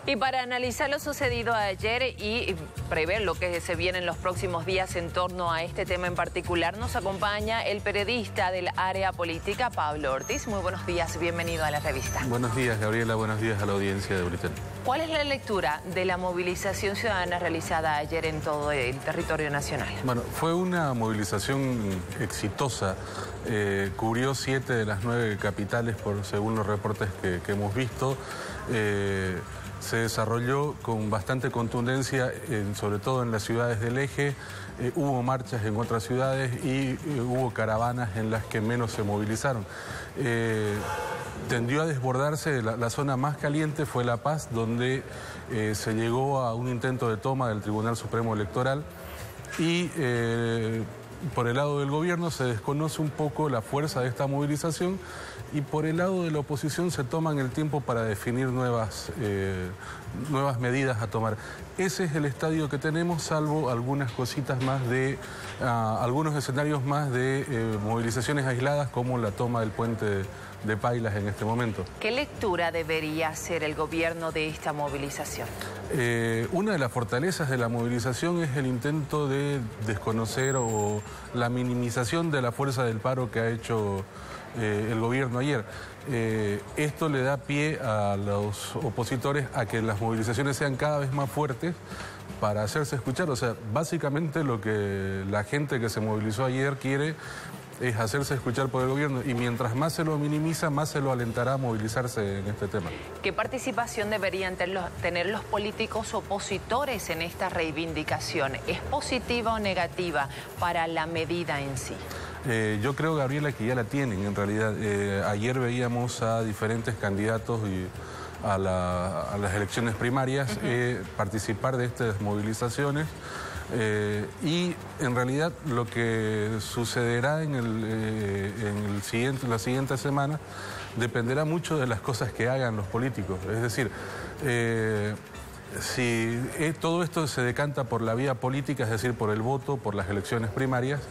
Y para analizar lo sucedido ayer y prever lo que se viene en los próximos días en torno a este tema en particular, nos acompaña el periodista del área política, Pablo Ortiz. Muy buenos días, bienvenido a la revista. Buenos días, Gabriela, buenos días a la audiencia de Britain. ¿Cuál es la lectura de la movilización ciudadana realizada ayer en todo el territorio nacional? Bueno, fue una movilización exitosa. Cubrió 7 de las 9 capitales, según los reportes que hemos visto. Se desarrolló con bastante contundencia, sobre todo en las ciudades del eje. Hubo marchas en otras ciudades y hubo caravanas en las que menos se movilizaron. Tendió a desbordarse, la zona más caliente fue La Paz, donde se llegó a un intento de toma del Tribunal Supremo Electoral y por el lado del gobierno se desconoce un poco la fuerza de esta movilización y por el lado de la oposición se toman el tiempo para definir nuevas medidas a tomar. Ese es el estadio que tenemos, salvo algunas cositas más algunos escenarios más de movilizaciones aisladas, como la toma del puente de Pailas en este momento. ¿Qué lectura debería hacer el gobierno de esta movilización? Una de las fortalezas de la movilización es el intento de desconocer o la minimización de la fuerza del paro que ha hecho el gobierno ayer. Esto le da pie a los opositores a que las movilizaciones sean cada vez más fuertes para hacerse escuchar. O sea, básicamente lo que la gente que se movilizó ayer quiere es hacerse escuchar por el gobierno y mientras más se lo minimiza, más se lo alentará a movilizarse en este tema. ¿Qué participación deberían tener los políticos opositores en esta reivindicación? ¿Es positiva o negativa para la medida en sí? Yo creo, Gabriela, que ya la tienen en realidad. Ayer veíamos a diferentes candidatos a las elecciones primarias participar de estas movilizaciones. Y en realidad lo que sucederá en la siguiente semana dependerá mucho de las cosas que hagan los políticos. Es decir, si todo esto se decanta por la vía política, es decir, por el voto, por las elecciones primarias,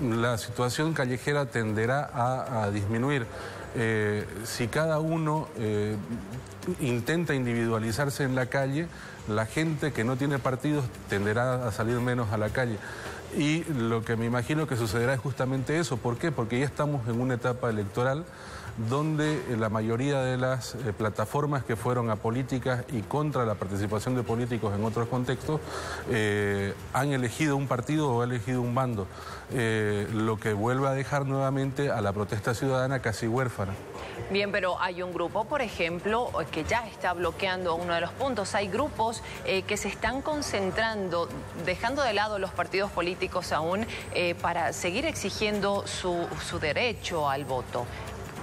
la situación callejera tenderá a disminuir. Si cada uno intenta individualizarse en la calle, la gente que no tiene partidos tenderá a salir menos a la calle. Y lo que me imagino que sucederá es justamente eso. ¿Por qué? Porque ya estamos en una etapa electoral donde la mayoría de las plataformas que fueron apolíticas y contra la participación de políticos en otros contextos han elegido un partido o han elegido un bando, lo que vuelve a dejar nuevamente a la protesta ciudadana casi huérfana. Bien, pero hay un grupo, por ejemplo, que ya está bloqueando uno de los puntos. Hay grupos que se están concentrando, dejando de lado los partidos políticos aún, para seguir exigiendo su derecho al voto.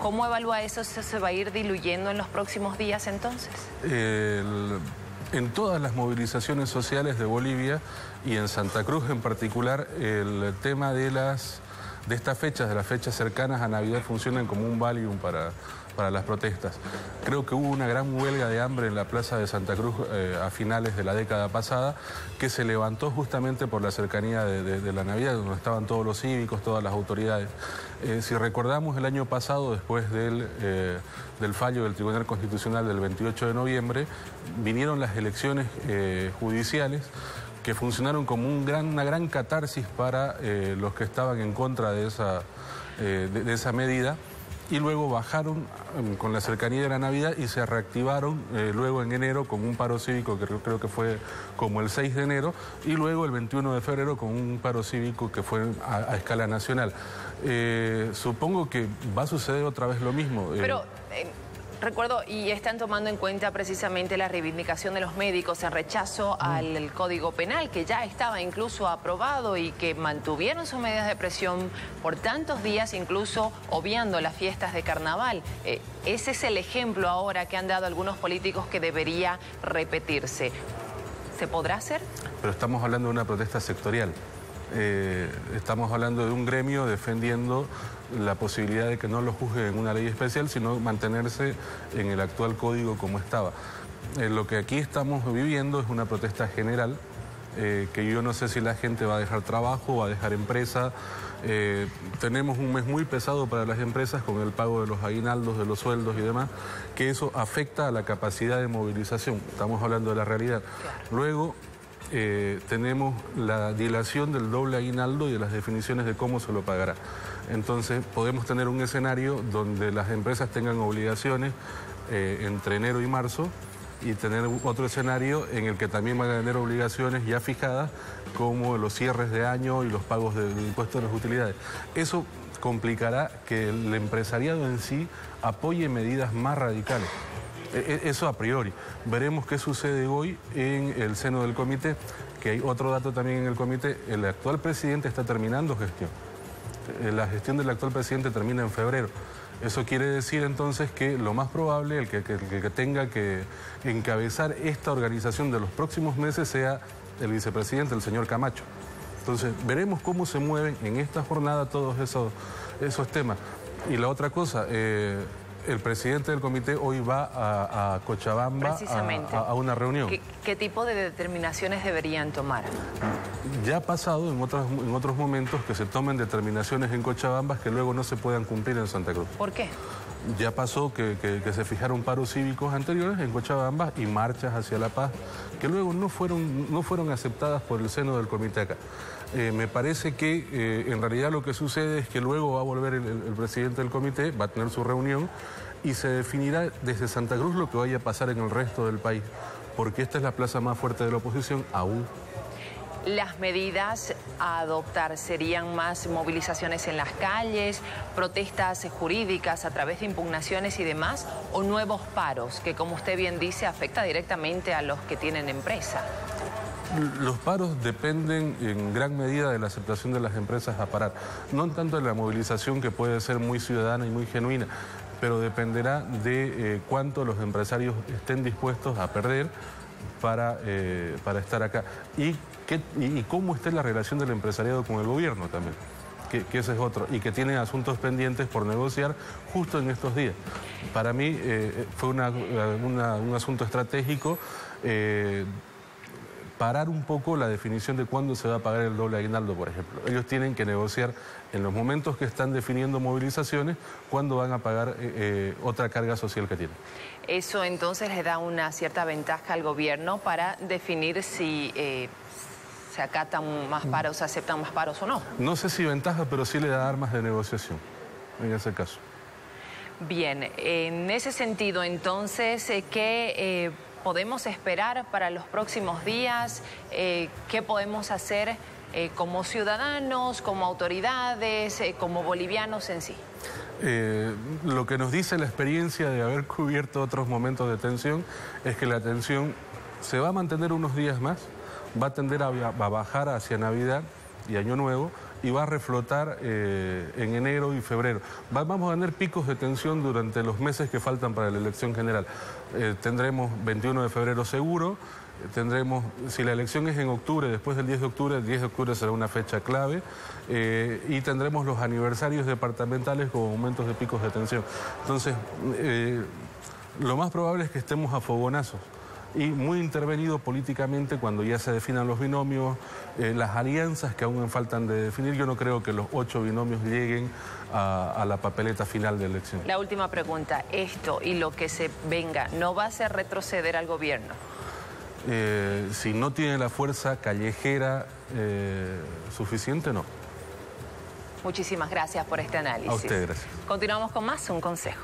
¿Cómo evalúa eso? ¿Se va a ir diluyendo en los próximos días entonces? En todas las movilizaciones sociales de Bolivia y en Santa Cruz en particular, el tema de estas fechas, de las fechas cercanas a Navidad, funcionan como un valium para las protestas. Creo que hubo una gran huelga de hambre en la plaza de Santa Cruz a finales de la década pasada, que se levantó justamente por la cercanía de la Navidad, donde estaban todos los cívicos, todas las autoridades. Si recordamos el año pasado, después del fallo del Tribunal Constitucional del 28 de noviembre, vinieron las elecciones judiciales, que funcionaron como una gran catarsis para los que estaban en contra de esa medida, y luego bajaron con la cercanía de la Navidad y se reactivaron luego en enero con un paro cívico que creo que fue como el 6 de enero y luego el 21 de febrero con un paro cívico que fue a escala nacional. Supongo que va a suceder otra vez lo mismo. Pero recuerdo, y están tomando en cuenta precisamente la reivindicación de los médicos en rechazo al Código Penal, que ya estaba incluso aprobado y que mantuvieron sus medidas de presión por tantos días, incluso obviando las fiestas de carnaval. Ese es el ejemplo ahora que han dado algunos políticos que debería repetirse. ¿Se podrá hacer? Pero estamos hablando de una protesta sectorial. Estamos hablando de un gremio defendiendo la posibilidad de que no lo juzguen en una ley especial, sino mantenerse en el actual código como estaba. Lo que aquí estamos viviendo es una protesta general que yo no sé si la gente va a dejar trabajo, va a dejar empresa. Tenemos un mes muy pesado para las empresas con el pago de los aguinaldos, de los sueldos y demás, que eso afecta a la capacidad de movilización. Estamos hablando de la realidad. Luego tenemos la dilación del doble aguinaldo y de las definiciones de cómo se lo pagará. Entonces podemos tener un escenario donde las empresas tengan obligaciones entre enero y marzo, y tener otro escenario en el que también van a tener obligaciones ya fijadas, como los cierres de año y los pagos del impuesto de las utilidades. Eso complicará que el empresariado en sí apoye medidas más radicales. Eso a priori. Veremos qué sucede hoy en el seno del comité, que hay otro dato también en el comité. El actual presidente está terminando gestión. La gestión del actual presidente termina en febrero. Eso quiere decir entonces que lo más probable, el que tenga que encabezar esta organización de los próximos meses sea el vicepresidente, el señor Camacho. Entonces veremos cómo se mueven en esta jornada todos esos temas. Y la otra cosa, el presidente del comité hoy va a Cochabamba a una reunión. ¿Qué tipo de determinaciones deberían tomar? Ya ha pasado en otros momentos que se tomen determinaciones en Cochabamba que luego no se puedan cumplir en Santa Cruz. ¿Por qué? Ya pasó que se fijaron paros cívicos anteriores en Cochabamba y marchas hacia La Paz que luego no fueron aceptadas por el seno del comité acá. Me parece que en realidad lo que sucede es que luego va a volver el presidente del comité, va a tener su reunión y se definirá desde Santa Cruz lo que vaya a pasar en el resto del país, porque esta es la plaza más fuerte de la oposición aún. ¿Las medidas a adoptar serían más movilizaciones en las calles, protestas jurídicas a través de impugnaciones y demás, o nuevos paros, que como usted bien dice afecta directamente a los que tienen empresa? Los paros dependen en gran medida de la aceptación de las empresas a parar, no tanto de la movilización, que puede ser muy ciudadana y muy genuina, pero dependerá de cuánto los empresarios estén dispuestos a perder para estar acá. Y cómo esté la relación del empresariado con el gobierno también, que ese es otro, y que tiene asuntos pendientes por negociar justo en estos días. Para mí fue un asunto estratégico parar un poco la definición de cuándo se va a pagar el doble aguinaldo, por ejemplo. Ellos tienen que negociar en los momentos que están definiendo movilizaciones cuándo van a pagar otra carga social que tienen. Eso entonces le da una cierta ventaja al gobierno para definir si se acatan más paros, se aceptan más paros o no. No sé si ventaja, pero sí le da armas de negociación en ese caso. Bien, en ese sentido entonces, ¿qué podemos esperar para los próximos días? ¿Qué podemos hacer como ciudadanos, como autoridades, como bolivianos en sí? Lo que nos dice la experiencia de haber cubierto otros momentos de tensión es que la tensión se va a mantener unos días más, va a tender a bajar hacia Navidad y Año Nuevo, y va a reflotar en enero y febrero. Vamos a tener picos de tensión durante los meses que faltan para la elección general. Tendremos 21 de febrero seguro, tendremos, si la elección es en octubre, después del 10 de octubre, el 10 de octubre será una fecha clave, y tendremos los aniversarios departamentales con aumentos de picos de tensión. Entonces, lo más probable es que estemos a fogonazos y muy intervenido políticamente cuando ya se definan los binomios, las alianzas que aún faltan de definir. Yo no creo que los 8 binomios lleguen a la papeleta final de elección. La última pregunta, esto y lo que se venga, ¿no va a hacer retroceder al gobierno? Si no tiene la fuerza callejera suficiente, no. Muchísimas gracias por este análisis. A usted, gracias. Continuamos con más, un consejo.